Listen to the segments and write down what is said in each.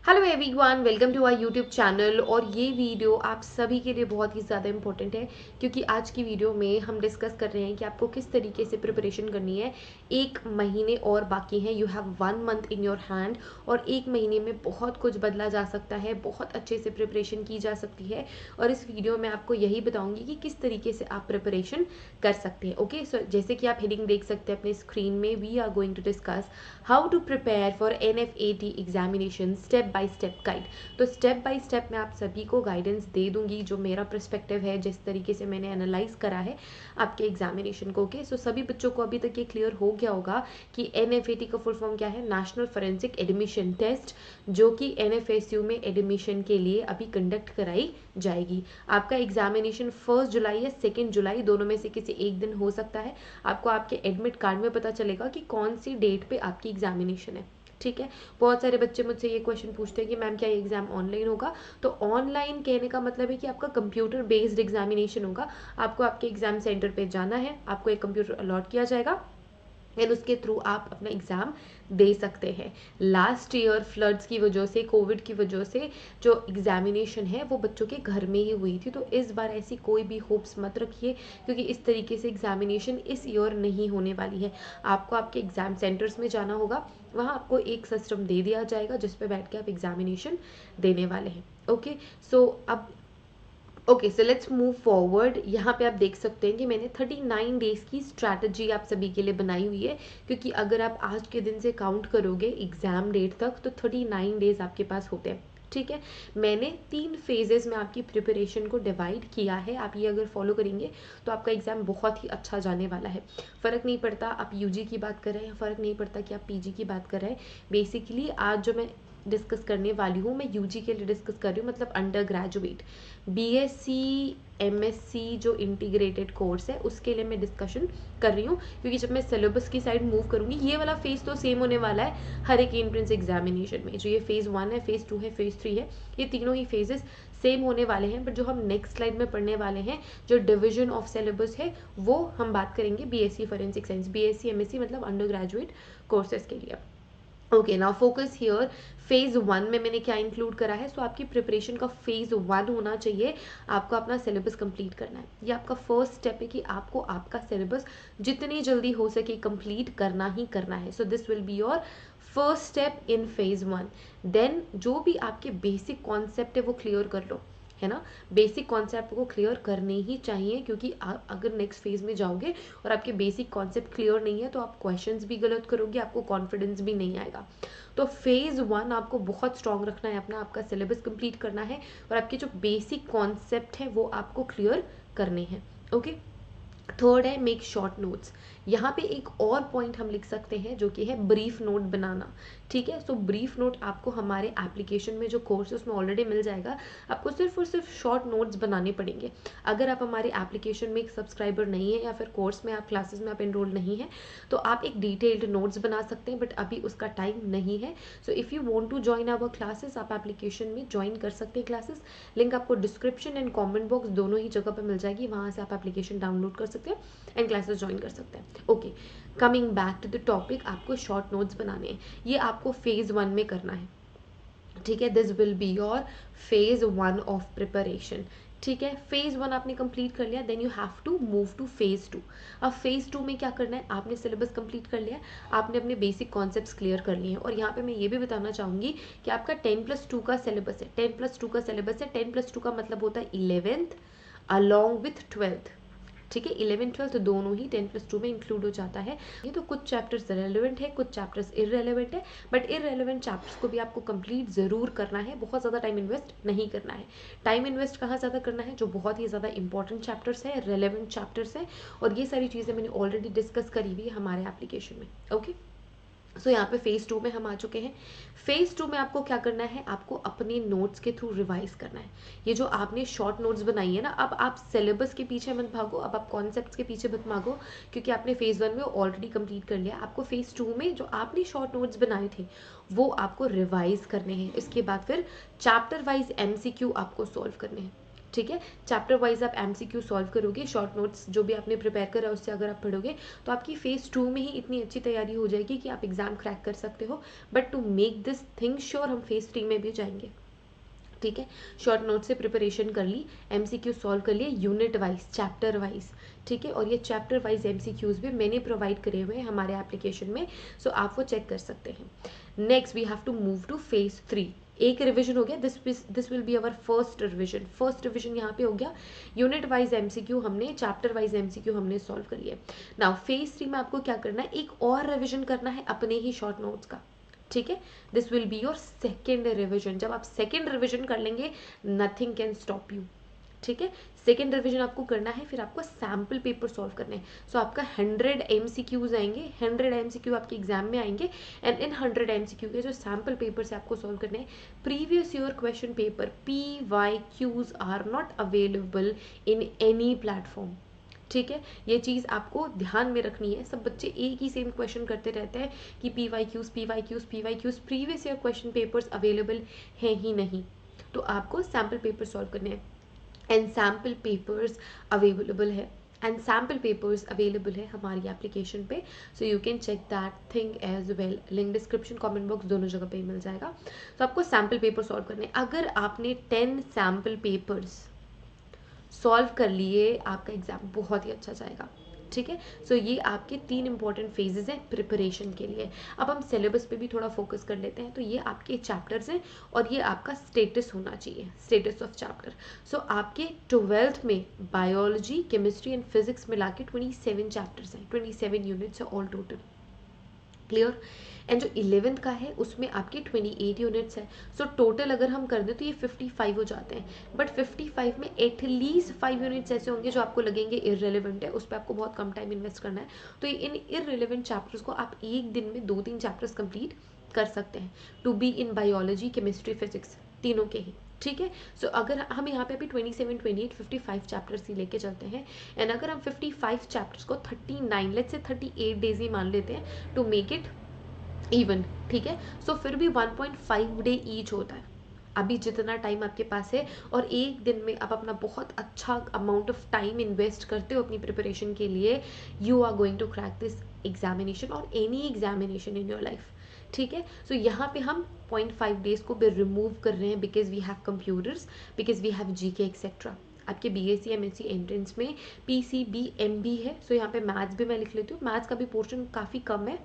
Hello everyone, welcome to our YouTube channel. और ये video आप सभी के लिए बहुत ही ज़्यादा इंपॉर्टेंट है क्योंकि आज की वीडियो में हम डिस्कस कर रहे हैं कि आपको किस तरीके से प्रिपरेशन करनी है। एक महीने और बाकी है, you have 1 month in your hand और एक महीने में बहुत कुछ बदला जा सकता है, बहुत अच्छे से प्रिपरेशन की जा सकती है। और इस वीडियो में आपको यही बताऊंगी कि किस तरीके से आप प्रिपरेशन कर सकते हैं। ओके, सो जैसे कि आप हेडिंग देख सकते हैं अपने स्क्रीन में, we are going to discuss how to prepare for NFAT examination step by step guide. तो स्टेप बाय स्टेप मैं आप सभी को गाइडेंस दे दूंगी, जो मेरा पर्सपेक्टिव है, जिस तरीके से मैंने एनालाइज करा है आपके एग्जामिनेशन को। ओके, सो सभी बच्चों को अभी तक ये क्लियर हो गया होगा कि NFAT का फुल फॉर्म क्या है, नेशनल फॉरेंसिक एडमिशन टेस्ट, जो कि NFSU में एडमिशन के लिए अभी कंडक्ट कराई जाएगी। आपका एग्जामिनेशन 1 जुलाई या 2 जुलाई, दोनों में से किसी एक दिन हो सकता है। आपको आपके एडमिट कार्ड में पता चलेगा कि कौन सी डेट पे आपकी एग्जामिनेशन है। ठीक है, बहुत सारे बच्चे मुझसे ये क्वेश्चन पूछते हैं कि मैम क्या ये एग्जाम ऑनलाइन होगा। तो ऑनलाइन कहने का मतलब है कि आपका कंप्यूटर बेस्ड एग्जामिनेशन होगा। आपको आपके एग्जाम सेंटर पे जाना है, आपको एक कंप्यूटर अलॉट किया जाएगा एंड उसके थ्रू आप अपना एग्ज़ाम दे सकते हैं। लास्ट ईयर फ्लड्स की वजह से, कोविड की वजह से जो एग्जामिनेशन है वो बच्चों के घर में ही हुई थी। तो इस बार ऐसी कोई भी होप्स मत रखिए क्योंकि इस तरीके से एग्जामिनेशन इस ईयर नहीं होने वाली है। आपको आपके एग्ज़ाम सेंटर्स में जाना होगा, वहाँ आपको एक सिस्टम दे दिया जाएगा जिस पे बैठ के आप एग्जामिनेशन देने वाले हैं। ओके, सो अब okay, so let's move forward. यहाँ पे आप देख सकते हैं कि मैंने 39 डेज़ की स्ट्रैटेजी आप सभी के लिए बनाई हुई है, क्योंकि अगर आप आज के दिन से काउंट करोगे एग्ज़ाम डेट तक तो 39 डेज़ आपके पास होते हैं। ठीक है, मैंने 3 फेजेस में आपकी प्रिपरेशन को डिवाइड किया है। आप ये अगर फॉलो करेंगे तो आपका एग्ज़ाम बहुत ही अच्छा जाने वाला है। फ़र्क नहीं पड़ता आप यूजी की बात कर रहे हैं, फ़र्क नहीं पड़ता कि आप पीजी की बात कर रहे हैं। बेसिकली आज जो मैं डिस्कस करने वाली हूँ, मैं यूजी के लिए डिस्कस कर रही हूँ, मतलब अंडर ग्रेजुएट BSc MSc जो इंटीग्रेटेड कोर्स है उसके लिए मैं डिस्कशन कर रही हूँ। क्योंकि जब मैं सिलेबस की साइड मूव करूँगी, ये वाला फेज़ तो सेम होने वाला है हर एक एंट्रेंस एग्जामिनेशन में। जो ये फेज़ 1 है, फेज़ 2 है, फेज़ 3 है, ये तीनों ही फेजेस सेम होने वाले हैं। बट जो हम नेक्स्ट स्लाइड में पढ़ने वाले हैं, जो डिवीजन ऑफ सिलेबस है, वो हम बात करेंगे BSc forensic science, BSc MSc मतलब अंडर ग्रेजुएट कोर्सेज के लिए। Okay, now focus here. Phase 1 में मैंने क्या इंक्लूड करा है, सो आपकी प्रिपरेशन का फेज 1 होना चाहिए। आपको अपना सिलेबस कंप्लीट करना है, ये आपका फर्स्ट स्टेप है कि आपको आपका सिलेबस जितनी जल्दी हो सके कंप्लीट करना ही करना है। So this will be your first step in phase 1। Then जो भी आपके बेसिक कॉन्सेप्ट है वो क्लियर कर लो, है ना। बेसिक कॉन्सेप्ट को क्लियर करने ही चाहिए, क्योंकि आप अगर नेक्स्ट फेज में जाओगे और आपके बेसिक कॉन्सेप्ट क्लियर नहीं है तो आप क्वेश्चंस भी गलत करोगे, आपको कॉन्फिडेंस भी नहीं आएगा। तो फेज 1 आपको बहुत स्ट्रांग रखना है अपना, आपका सिलेबस कंप्लीट करना है और आपके जो बेसिक कॉन्सेप्ट है वो आपको क्लियर करने हैं। ओके, थर्ड है मेक शॉर्ट नोट्स। यहाँ पे एक और पॉइंट हम लिख सकते हैं जो कि है ब्रीफ नोट बनाना। ठीक है, सो ब्रीफ नोट आपको हमारे एप्लीकेशन में जो कोर्स है उसमें ऑलरेडी मिल जाएगा। आपको सिर्फ और सिर्फ शॉर्ट नोट्स बनाने पड़ेंगे। अगर आप हमारे एप्लीकेशन में एक सब्सक्राइबर नहीं है या फिर कोर्स में आप क्लासेस में आप एनरोल नहीं है तो आप एक डिटेल्ड नोट्स बना सकते हैं, बट अभी उसका टाइम नहीं है। So if you want to join our classes, आप एप्लीकेशन में ज्वाइन कर सकते हैं क्लासेस। लिंक आपको डिस्क्रिप्शन एंड कमेंट बॉक्स दोनों ही जगह पर मिल जाएगी, वहाँ से आप एप्लीकेशन डाउनलोड कर सकते हैं एंड क्लासेस ज्वाइन कर सकते हैं। Okay, coming back to the topic, आपको शॉर्ट नोट्स बनाने हैं, ये आपको फेज 1 में करना है। ठीक है, this will be your phase 1 of preparation. ठीक है, फेज 1 आपने कंप्लीट कर लिया, then you have to move to phase 2। अब फेज 2 में क्या करना है, आपने सिलेबस कंप्लीट कर लिया, आपने अपने बेसिक कॉन्सेप्ट्स क्लियर कर लिए हैं। और यहाँ पे मैं ये भी बताना चाहूँगी कि आपका 10+2 का सिलेबस है। 10+2 का सिलेबस है, 10+2 का मतलब होता है 11th अलॉन्ग विथ 12th। ठीक है, 11 12 दोनों ही 10+2 में इंक्लूड हो जाता है। ये तो कुछ चैप्टर्स रेलेवेंट है, कुछ चैप्टर्स इररेलेवेंट है, बट इररेलेवेंट चैप्टर्स को भी आपको कंप्लीट ज़रूर करना है, बहुत ज़्यादा टाइम इन्वेस्ट नहीं करना है। टाइम इन्वेस्ट कहाँ ज़्यादा करना है, जो बहुत ही ज़्यादा इंपॉर्टेंट चैप्टर्स है, रेलेवेंट चैप्टर्स है। और ये सारी चीज़ें मैंने ऑलरेडी डिस्कस करी हुई है हमारे एप्लीकेशन में। ओके, सो यहाँ पे फेज़ 2 में हम आ चुके हैं। फेज़ 2 में आपको क्या करना है, आपको अपने नोट्स के थ्रू रिवाइज करना है। ये जो आपने शॉर्ट नोट्स बनाई है ना, अब आप सिलेबस के पीछे मत भागो, अब आप कॉन्सेप्ट्स के पीछे मत भागो, क्योंकि आपने फेज़ 1 में ऑलरेडी कंप्लीट कर लिया। आपको फेज़ 2 में जो आपने शॉर्ट नोट्स बनाए थे वो आपको रिवाइज करने हैं। इसके बाद फिर चैप्टर वाइज MCQ आपको सॉल्व करने हैं। ठीक है। चैप्टर वाइज आप एमसीक्यू सॉल्व करोगे, शॉर्ट नोट्स जो भी आपने प्रिपेयर करा उससे अगर आप पढ़ोगे तो आपकी फेज 2 में ही इतनी अच्छी तैयारी हो जाएगी कि आप एग्जाम क्रैक कर सकते हो। But to make this thing sure हम फेज 3 में भी जाएंगे, ठीक है। शॉर्ट नोट से प्रिपरेशन कर ली, एमसीक्यू सॉल्व कर लिए यूनिट वाइज, चैप्टर वाइज, ठीक है। और ये चैप्टर वाइज एमसीक्यूज भी मैंने प्रोवाइड करे हुए हैं हमारे एप्लीकेशन में, सो आप वो चेक कर सकते हैं। Next we have to move to phase 3। एक रिविजन हो गया, this will be our first revision. First revision यहाँ पे हो गया, यूनिट वाइज एमसीक्यू हमने, चैप्टर वाइज एमसीक्यू हमने सॉल्व कर लिए। नाउ फेज 3 में आपको क्या करना है, एक और रिविजन करना है अपने ही शॉर्ट नोट्स का, ठीक है। This will be your second revision. जब आप सेकेंड रिविजन कर लेंगे नथिंग कैन स्टॉप यू, ठीक है। सेकेंड रिविजन आपको करना है, फिर आपको सैम्पल पेपर सॉल्व करने हैं। सो आपका 100 MCQs आएंगे, 100 MCQ आपके एग्जाम में आएंगे एंड इन 100 MCQ के जो सैम्पल पेपर से आपको सॉल्व करने हैं, previous year question paper PYQs are not available in any platform, ठीक है। ये चीज़ आपको ध्यान में रखनी है। सब बच्चे एक ही सेम क्वेश्चन करते रहते हैं कि PYQs previous year question papers available हैं ही नहीं, तो आपको सैम्पल पेपर सॉल्व करने हैं एंड सैम्पल पेपर्स अवेलेबल है, एंड सैम्पल पेपर्स अवेलेबल है हमारी एप्लीकेशन पे, so you can check that thing as well. Link description, comment box दोनों जगह पे मिल जाएगा। तो आपको सैम्पल पेपर सॉल्व करने हैं। अगर आपने 10 सैम्पल पेपर्स सॉल्व कर लिए, आपका एग्जाम बहुत ही अच्छा जाएगा, ठीक है। सो ये आपके 3 इंपॉर्टेंट फेजेस हैं प्रिपरेशन के लिए। अब हम सिलेबस पे भी थोड़ा फोकस कर लेते हैं। तो ये आपके चैप्टर्स हैं और ये आपका स्टेटस होना चाहिए, स्टेटस ऑफ चैप्टर। सो आपके 12th में बायोलॉजी, केमिस्ट्री एंड फिजिक्स मिला के 27 चैप्टर्स हैं, 27 यूनिट्स है ऑल टोटल, क्लियर। एंड जो 11th का है उसमें आपके 28 यूनिट्स है। सो टोटल अगर हम कर दें तो ये 55 हो जाते हैं। बट 55 में एटलीस्ट 5 यूनिट्स ऐसे होंगे जो आपको लगेंगे इररेलेवेंट है, उस पर आपको बहुत कम टाइम इन्वेस्ट करना है। तो इन इररेलेवेंट चैप्टर्स को आप एक दिन में 2-3 चैप्टर्स कंप्लीट कर सकते हैं, to be in biology, chemistry, physics, तीनों के ही, ठीक है। सो अगर हम यहाँ पे अभी 27, 28, 55 चैप्टर्स ही लेके चलते हैं एंड अगर हम 55 चैप्टर्स को 39, लेट्स से 38 डेज ही मान लेते हैं टू मेक इट इवन, ठीक है। सो फिर भी 1.5 डे ईच होता है। अभी जितना टाइम आपके पास है और एक दिन में आप अपना बहुत अच्छा अमाउंट ऑफ टाइम इन्वेस्ट करते हो अपनी प्रिपरेशन के लिए, you are going to crack this examination or any examination in your life, ठीक है। सो यहाँ पे हम 0.5 डेज को भी रिमूव कर रहे हैं because we have computers, because we have GK etcetera. आपके BSc MSc एंट्रेंस में PCB MB है। सो यहाँ पे मैथ्स भी मैं लिख लेती हूँ, मैथ्स का भी पोर्शन काफ़ी कम है।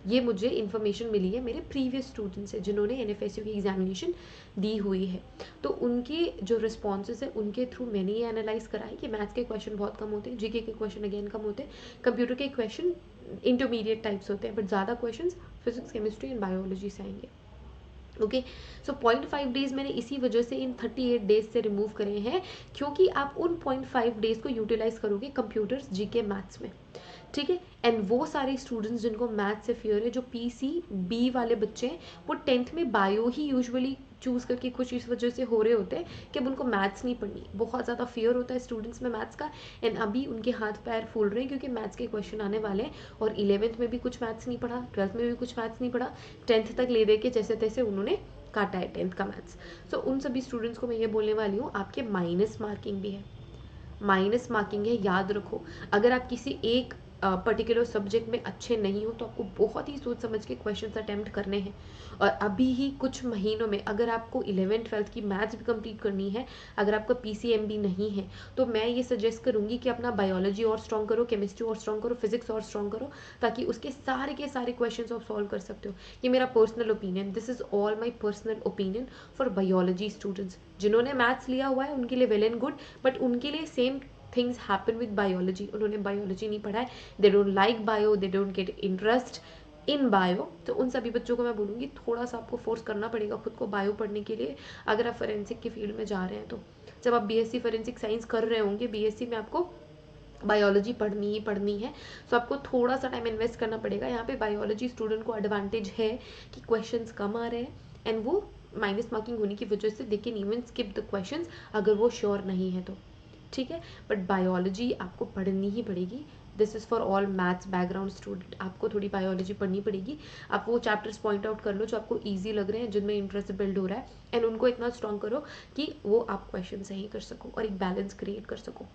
ये मुझे इन्फॉर्मेशन मिली है मेरे प्रीवियस स्टूडेंट्स से जिन्होंने NFSU की एग्जामिनेशन दी हुई है, तो उनके जो रिस्पॉन्सेज है उनके थ्रू मैंने ये एनालाइज करा है कि मैथ्स के क्वेश्चन बहुत कम होते हैं, जीके के क्वेश्चन अगेन कम होते हैं, कंप्यूटर के क्वेश्चन इंटरमीडिएट टाइप्स होते हैं, बट ज़्यादा question physics, chemistry and biology से आएंगे, ओके। सो 0.5 डेज मैंने इसी वजह से इन 38 डेज से रिमूव करे हैं, क्योंकि आप उन 0.5 डेज को यूटिलाइज करोगे कंप्यूटर्स, जीके, मैथ्स में, ठीक है। एंड वो सारे स्टूडेंट्स जिनको मैथ से फियर है, जो PCB वाले बच्चे हैं, वो 10th में बायो ही यूजुअली चूज करके कुछ इस वजह से हो रहे होते हैं कि अब उनको मैथ्स नहीं पढ़नी, बहुत ज़्यादा फियर होता है स्टूडेंट्स में मैथ्स का, एंड अभी उनके हाथ पैर फूल रहे हैं क्योंकि मैथ्स के क्वेश्चन आने वाले हैं। और 11th में भी कुछ मैथ्स नहीं पढ़ा, 12th में भी कुछ मैथ्स नहीं पढ़ा, 10th तक ले दे के जैसे तैसे उन्होंने काटा है 10th का मैथ्स। सो उन सभी स्टूडेंट्स को मैं ये बोलने वाली हूँ, आपके माइनस मार्किंग भी है, माइनस मार्किंग है, याद रखो। अगर आप किसी एक पर्टिकुलर सब्जेक्ट में अच्छे नहीं हो तो आपको बहुत ही सोच समझ के क्वेश्चंस अटेम्प्ट करने हैं। और अभी ही कुछ महीनों में अगर आपको 11th-12th की मैथ्स भी कंप्लीट करनी है, अगर आपका PCMB नहीं है, तो मैं ये सजेस्ट करूँगी कि अपना बायोलॉजी और स्ट्रॉन्ग करो, केमिस्ट्री और स्ट्रॉन्ग करो, फिजिक्स और स्ट्रॉन्ग करो, ताकि उसके सारे के सारे क्वेश्चन आप सॉल्व कर सकते हो। ये मेरा personal opinion, this is all my personal opinion for biology students. जिन्होंने मैथ्स लिया हुआ है उनके लिए वेल एंड गुड, बट उनके लिए same things happen with biology. उन्होंने बायोलॉजी नहीं पढ़ा है, they don't like bio, they don't get interest in bio, तो उन सभी बच्चों को मैं बोलूँगी थोड़ा सा आपको फोर्स करना पड़ेगा खुद को बायो पढ़ने के लिए, अगर आप फोरेंसिक की फील्ड में जा रहे हैं तो। जब आप BSc फोरेंसिक साइंस कर रहे होंगे, BSc में आपको बायोलॉजी पढ़नी ही पढ़नी है, तो आपको थोड़ा सा टाइम इन्वेस्ट करना पड़ेगा। यहाँ पे बायोलॉजी स्टूडेंट को एडवांटेज है कि क्वेश्चंस कम आ रहे हैं एंड वो माइनस मार्किंग होने की वजह से they can even skip the questions अगर वो श्योर नहीं है तो, ठीक है। बट बायोलॉजी आपको पढ़नी ही पड़ेगी, this is for all maths background student. आपको थोड़ी बायोलॉजी पढ़नी पड़ेगी, आप वो चैप्टर्स पॉइंट आउट कर लो जो आपको ईजी लग रहे हैं, जिनमें इंटरेस्ट बिल्ड हो रहा है, एंड उनको इतना स्ट्रॉन्ग करो कि वो आप क्वेश्चन सही कर सको और एक बैलेंस क्रिएट कर सको।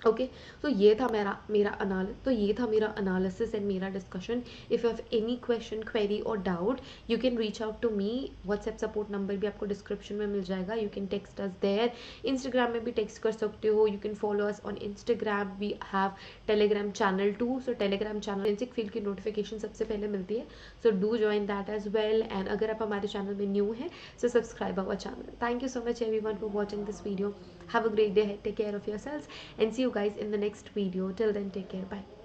ओके, तो ये था मेरा अनालिसिस एंड मेरा discussion. If you have any question, query or doubt, you can reach out to me. WhatsApp support number भी आपको डिस्क्रिप्शन में मिल जाएगा, you can text us there. Instagram में भी टेक्स्ट कर सकते हो, you can follow us on Instagram. We have Telegram channel too, so Telegram channel forensic field की नोटिफिकेशन सबसे पहले मिलती है, so do join that as well. And अगर आप हमारे चैनल में न्यू हैं, so subscribe our channel. Thank you so much everyone for watching this video. Have a great day ahead. Take care of yourselves and see you guys in the next video. Till then, take care. Bye.